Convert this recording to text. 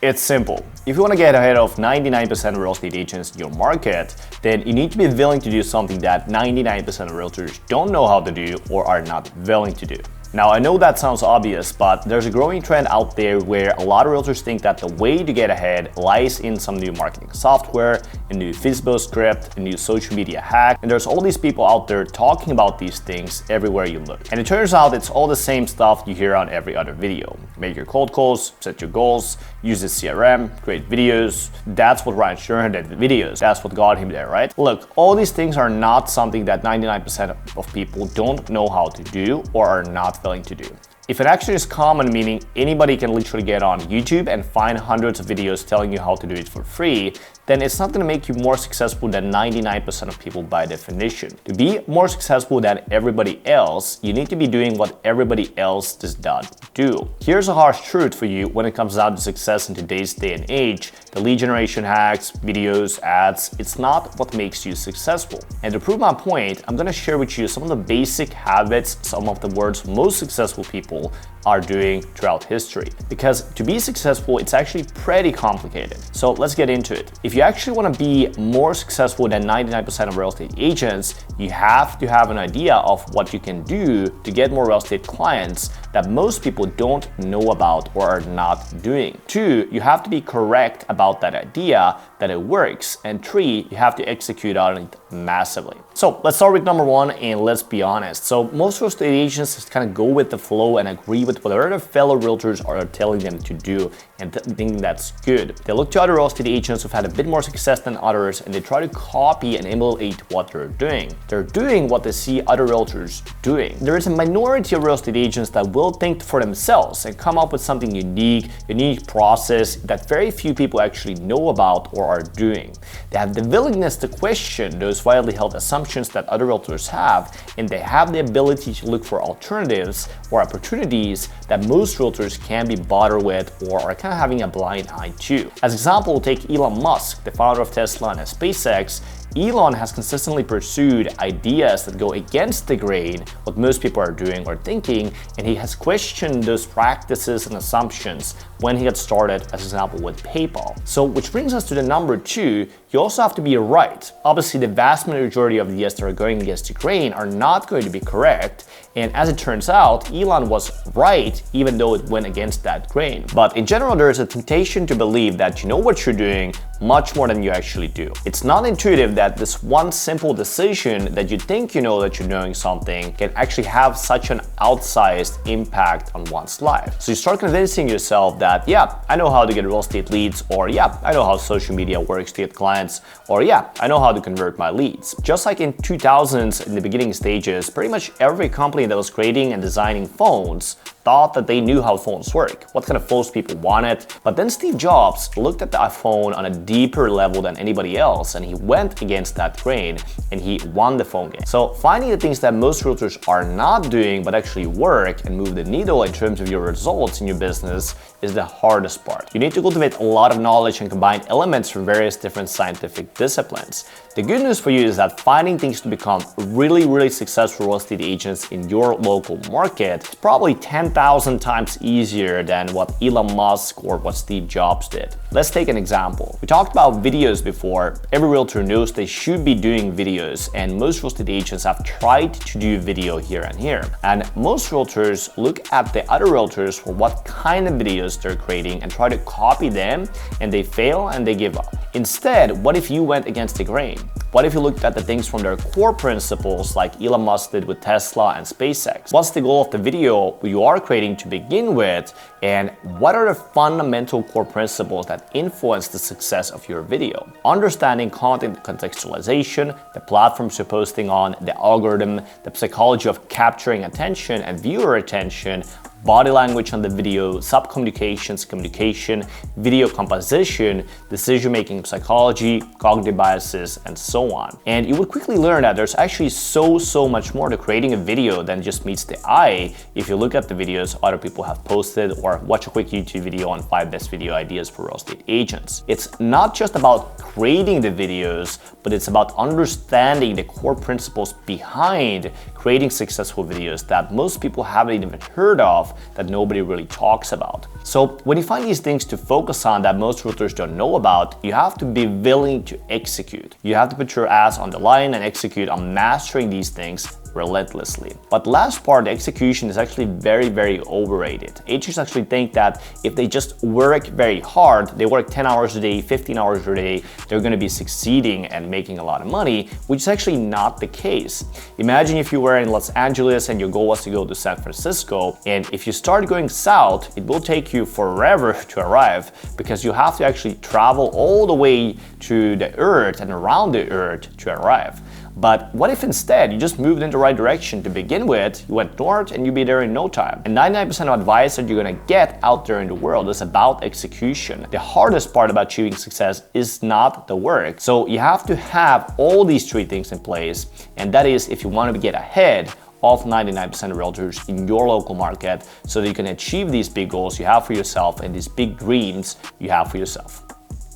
It's simple. If you want to get ahead of 99% of real estate agents in your market, then you need to be willing to do something that 99% of realtors don't know how to do or are not willing to do. Now, I know that sounds obvious, but there's a growing trend out there where a lot of realtors think that the way to get ahead lies in some new marketing software, a new Facebook script, a new social media hack, and there's all these people out there talking about these things everywhere you look. And it turns out it's all the same stuff you hear on every other video. Make your cold calls, set your goals, use the CRM, create videos. That's what Ryan Sherman did with videos. That's what got him there, right? Look, all these things are not something that 99% of people don't know how to do or are not willing to do. If it actually is common, meaning anybody can literally get on YouTube and find hundreds of videos telling you how to do it for free, then it's not going to make you more successful than 99% of people by definition. To be more successful than everybody else, you need to be doing what everybody else does not do. Here's a harsh truth for you when it comes down to success in today's day and age. The lead generation hacks, videos, ads, it's not what makes you successful. And to prove my point, I'm going to share with you some of the basic habits some of the world's most successful people are doing throughout history. Because to be successful, it's actually pretty complicated. So let's get into it. If you actually want to be more successful than 99% of real estate agents, you have to have an idea of what you can do to get more real estate clients that most people don't know about or are not doing. 2, you have to be correct about that idea, that it works. And 3, you have to execute on it massively. So let's start with number 1, and let's be honest. So most real estate agents just kind of go with the flow and agree with whatever their fellow realtors are telling them to do and think that's good. They look to other real estate agents who've had a bit more success than others and they try to copy and emulate what they're doing. They're doing what they see other realtors doing. There is a minority of real estate agents that will think for themselves and come up with something unique process that very few people actually know about or are doing. They have the willingness to question those widely held assumptions that other realtors have, and they have the ability to look for alternatives or opportunities that most realtors can be bothered with or are kind of having a blind eye to. As example, take Elon Musk, the founder of Tesla and SpaceX. Elon has consistently pursued ideas that go against the grain, what most people are doing or thinking, and he has questioned those practices and assumptions when he got started, as example with PayPal. So which brings us to the number 2, you also have to be right. Obviously, the vast majority of the ideas that are going against the grain are not going to be correct, and as it turns out, Elon was right even though it went against that grain. But in general, there is a temptation to believe that you know what you're doing much more than you actually do. It's not intuitive that this one simple decision that you think you know that you're doing something can actually have such an outsized impact on one's life. So you start convincing yourself that, yeah, I know how to get real estate leads, or yeah, I know how social media works to get clients, or yeah, I know how to convert my leads. Just like in 2000s, in the beginning stages, pretty much every company that was creating and designing phones thought that they knew how phones work, what kind of phones people wanted. But then Steve Jobs looked at the iPhone on a deeper level than anybody else, and he went against that grain and he won the phone game. So finding the things that most realtors are not doing but actually work and move the needle in terms of your results in your business is the hardest part. You need to cultivate a lot of knowledge and combine elements from various different scientific disciplines. The good news for you is that finding things to become really successful real estate agents in your local market is probably 10,000 times easier than what Elon Musk or what Steve Jobs did. Let's take an example. We talked about videos before. Every realtor knows they should be doing videos, and most real estate agents have tried to do video here and here. And most realtors look at the other realtors for what kind of videos they're creating and try to copy them, and they fail and they give up. Instead, what if you went against the grain? What if you looked at the things from their core principles like Elon Musk did with Tesla and SpaceX? What's the goal of the video you are creating to begin with, and what are the fundamental core principles that influence the success of your video? Understanding content contextualization, the platforms you're posting on, the algorithm, the psychology of capturing attention and viewer attention, body language on the video, sub-communications, communication, video composition, decision-making psychology, cognitive biases, and so on. And you would quickly learn that there's actually so much more to creating a video than just meets the eye if you look at the videos other people have posted or watch a quick YouTube video on 5 best video ideas for real estate agents. It's not just about creating the videos, but it's about understanding the core principles behind creating successful videos that most people haven't even heard of, that nobody really talks about. So when you find these things to focus on that most realtors don't know about, you have to be willing to execute. You have to put your ass on the line and execute on mastering these things relentlessly. But the last part, the execution, is actually very overrated. Agents actually think that if they just work very hard, they work 10 hours a day, 15 hours a day, they're going to be succeeding and making a lot of money, which is actually not the case. Imagine if you were in Los Angeles and your goal was to go to San Francisco, and if you start going south, it will take you forever to arrive, because you have to actually travel all the way to the earth and around the earth to arrive. But what if instead you just moved in the right direction to begin with, you went north and you'd be there in no time? And 99% of advice that you're gonna get out there in the world is about execution. The hardest part about achieving success is not the work. So you have to have all these three things in place, and that is if you want to get ahead of 99% of realtors in your local market, so that you can achieve these big goals you have for yourself and these big dreams you have for yourself.